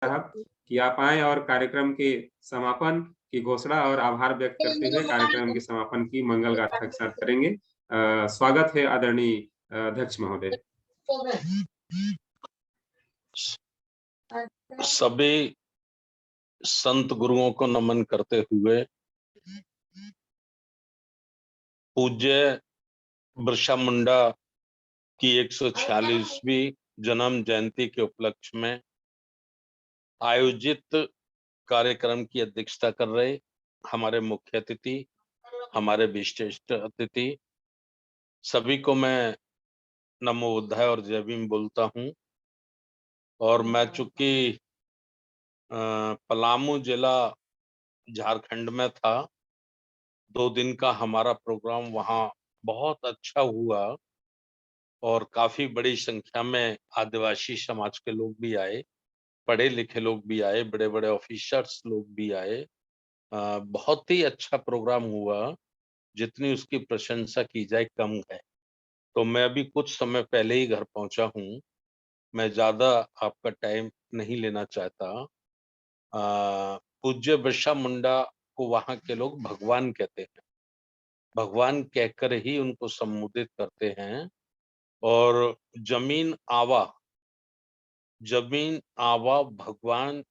साहब कि आप आएँ और कार्यक्रम के समापन की घोषणा और आभार व्यक्त करते हुए कार्यक्रम के समापन की मंगल गाथा के साथ करेंगे। स्वागत है आदरणीय अध्यक्ष महोदय। सभी संत गुरुओं को नमन करते हुए पूज्य बिरसा मुंडा की 146वीं जन्म जयंती के उपलक्ष्य में आयोजित कार्यक्रम की अध्यक्षता कर रहे हमारे मुख्य अतिथि, हमारे विशिष्ट अतिथि, सभी को मैं नमो बुद्धाय और जय भीम बोलता हूं। और मैं चूंकि पलामू जिला झारखंड में था, 2 दिन का हमारा प्रोग्राम वहां बहुत अच्छा हुआ और काफी बड़ी संख्या में आदिवासी समाज के लोग भी आए, पढ़े लिखे लोग भी आए, बड़े बड़े ऑफिसर्स लोग भी आए। बहुत ही अच्छा प्रोग्राम हुआ, जितनी उसकी प्रशंसा की जाए कम है। तो मैं अभी कुछ समय पहले ही घर पहुंचा हूं, मैं ज्यादा आपका टाइम नहीं लेना चाहता। पूज्य बिरसा मुंडा को वहां के लोग भगवान कहते हैं, भगवान कहकर ही उनको संबोधित करते हैं। और जमीन आवा भगवान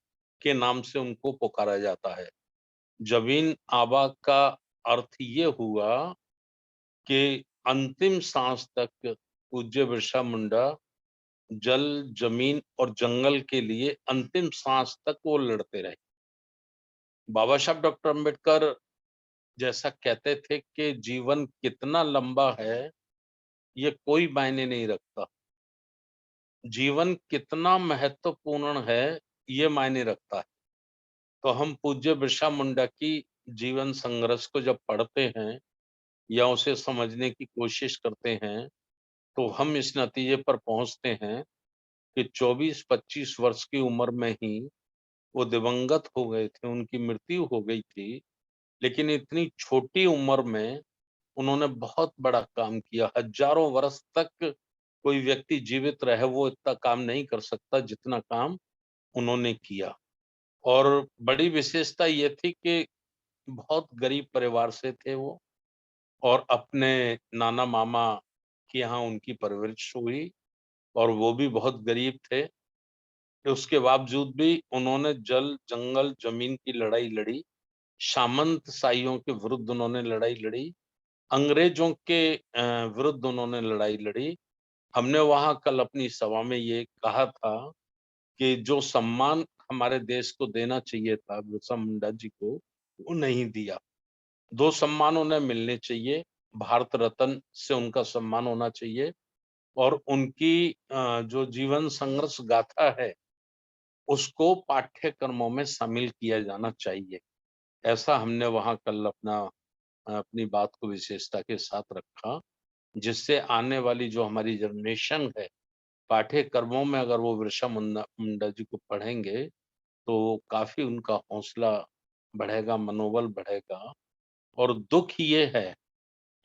के नाम से उनको पुकारा जाता है। जमीन आवा का अर्थ ये हुआ कि अंतिम सांस तक पूज्य बिरसा मुंडा जल, जमीन और जंगल के लिए अंतिम सांस तक वो लड़ते रहे। बाबा साहब डॉक्टर अम्बेडकर जैसा कहते थे कि जीवन कितना लंबा है, ये कोई मायने नहीं रखता। जीवन कितना महत्वपूर्ण है, ये मायने रखता है। तो हम पूज्य बिरसा मुंडा की जीवन संघर्ष को जब पढ़ते हैं या उसे समझने की कोशिश करते हैं, तो हम इस नतीजे पर पहुंचते हैं कि 24-25 वर्ष की उम्र में ही वो दिवंगत हो गए थे, उनकी मृत्यु हो गई थी। लेकिन इतनी छोटी उम्र में उन्होंने बहुत बड़ा काम किया। हजारों वर्ष तक कोई व्यक्ति जीवित रहे, वो इतना काम नहीं कर सकता जितना काम उन्होंने किया। और बड़ी विशेषता ये थी कि बहुत गरीब परिवार से थे वो, और अपने नाना मामा के यहाँ उनकी परवरिश हुई और वो भी बहुत गरीब थे। उसके बावजूद भी उन्होंने जल, जंगल, जमीन की लड़ाई लड़ी, सामंतशाहियों के विरुद्ध उन्होंने लड़ाई लड़ी, अंग्रेजों के विरुद्ध उन्होंने लड़ाई लड़ी। हमने वहां कल अपनी सभा में ये कहा था कि जो सम्मान हमारे देश को देना चाहिए था बिरसा मुंडा जी को, वो नहीं दिया। 2 सम्मान उन्हें मिलने चाहिए, भारत रत्न से उनका सम्मान होना चाहिए और उनकी जो जीवन संघर्ष गाथा है, उसको पाठ्यक्रमों में शामिल किया जाना चाहिए। ऐसा हमने वहां कल अपनी बात को विशेषता के साथ रखा, जिससे आने वाली जो हमारी जनरेशन है, पाठ्यक्रमों में अगर वो बिरसा मुंडा जी को पढ़ेंगे, तो काफ़ी उनका हौसला बढ़ेगा, मनोबल बढ़ेगा। और दुःख ये है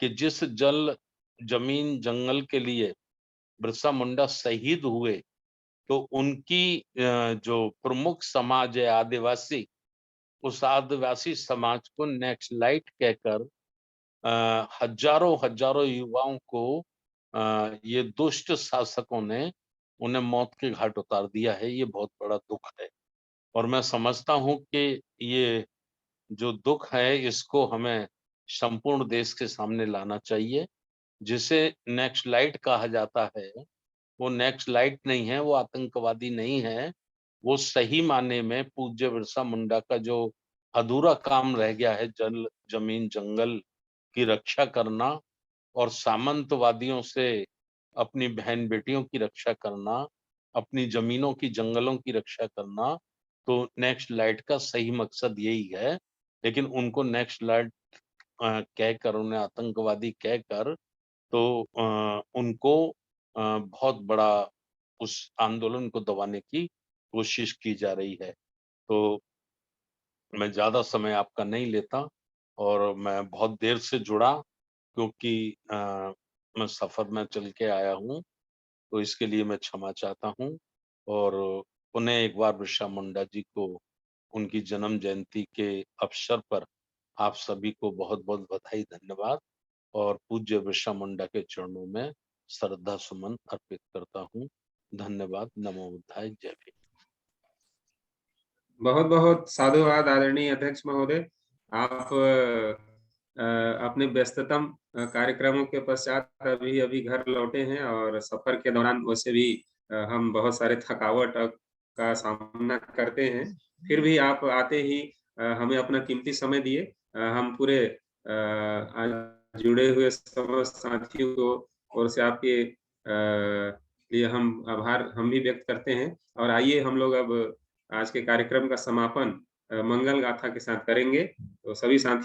कि जिस जल, जमीन, जंगल के लिए बिरसा मुंडा शहीद हुए, तो उनकी जो प्रमुख समाज है आदिवासी, उस आदिवासी समाज को नक्सलाइट कहकर हजारों युवाओं को ये दुष्ट शासकों ने उन्हें मौत के घाट उतार दिया है। ये बहुत बड़ा दुःख है और मैं समझता हूँ कि ये जो दुःख है, इसको हमें संपूर्ण देश के सामने लाना चाहिए। जिसे नक्सलाइट कहा जाता है, वो नक्सलाइट नहीं है, वो आतंकवादी नहीं है। वो सही मायने में पूज्य बिरसा मुंडा का जो अधूरा काम रह गया है, जल, जमीन, जंगल की रक्षा करना और सामंतवादियों से अपनी बहन-बेटियों की रक्षा करना, अपनी ज़मीनों की, जंगलों की रक्षा करना, तो नक्सलाइट का सही मकसद यही है। लेकिन उनको नक्सलाइट कहकर, उन्हें आतंकवादी कहकर, तो उनको बहुत बड़ा उस आंदोलन को दबाने की कोशिश की जा रही है। तो मैं ज़्यादा समय आपका नहीं लेता और मैं बहुत देर से जुड़ा, क्योंकि मैं सफ़र में चल के आया हूँ, तो इसके लिए मैं क्षमा चाहता हूँ और पुनः एक बार बिरसा मुंडा जी को उनकी जन्म जयंती के अवसर पर आप सभी को बहुत-बहुत बधाई, धन्यवाद और पूज्य बिरसा मुंडा के चरणों में श्रद्धा सुमन अर्पित करता हूँ। धन्यवाद। नमो बुद्धाय। जय भीम। बहुत-बहुत साधुवाद आदरणीय अध्यक्ष महोदय। आप अपने व्यस्ततम कार्यक्रमों के पश्चात अभी-अभी घर लौटे हैं और सफर के दौरान वैसे भी हम बहुत सारे थकावट का सामना करते हैं। फिर भी आप आते ही हमें अपना कीमती समय दिए। हम पूरे आज जुड़े हुए समस्त साथियों को ओर से आपके लिए हम भी व्यक्त करते हैं और आइए हम लोग अब आज के कार्यक्रम का समापन मंगल गाथा के साथ करेंगे। तो सभी साथी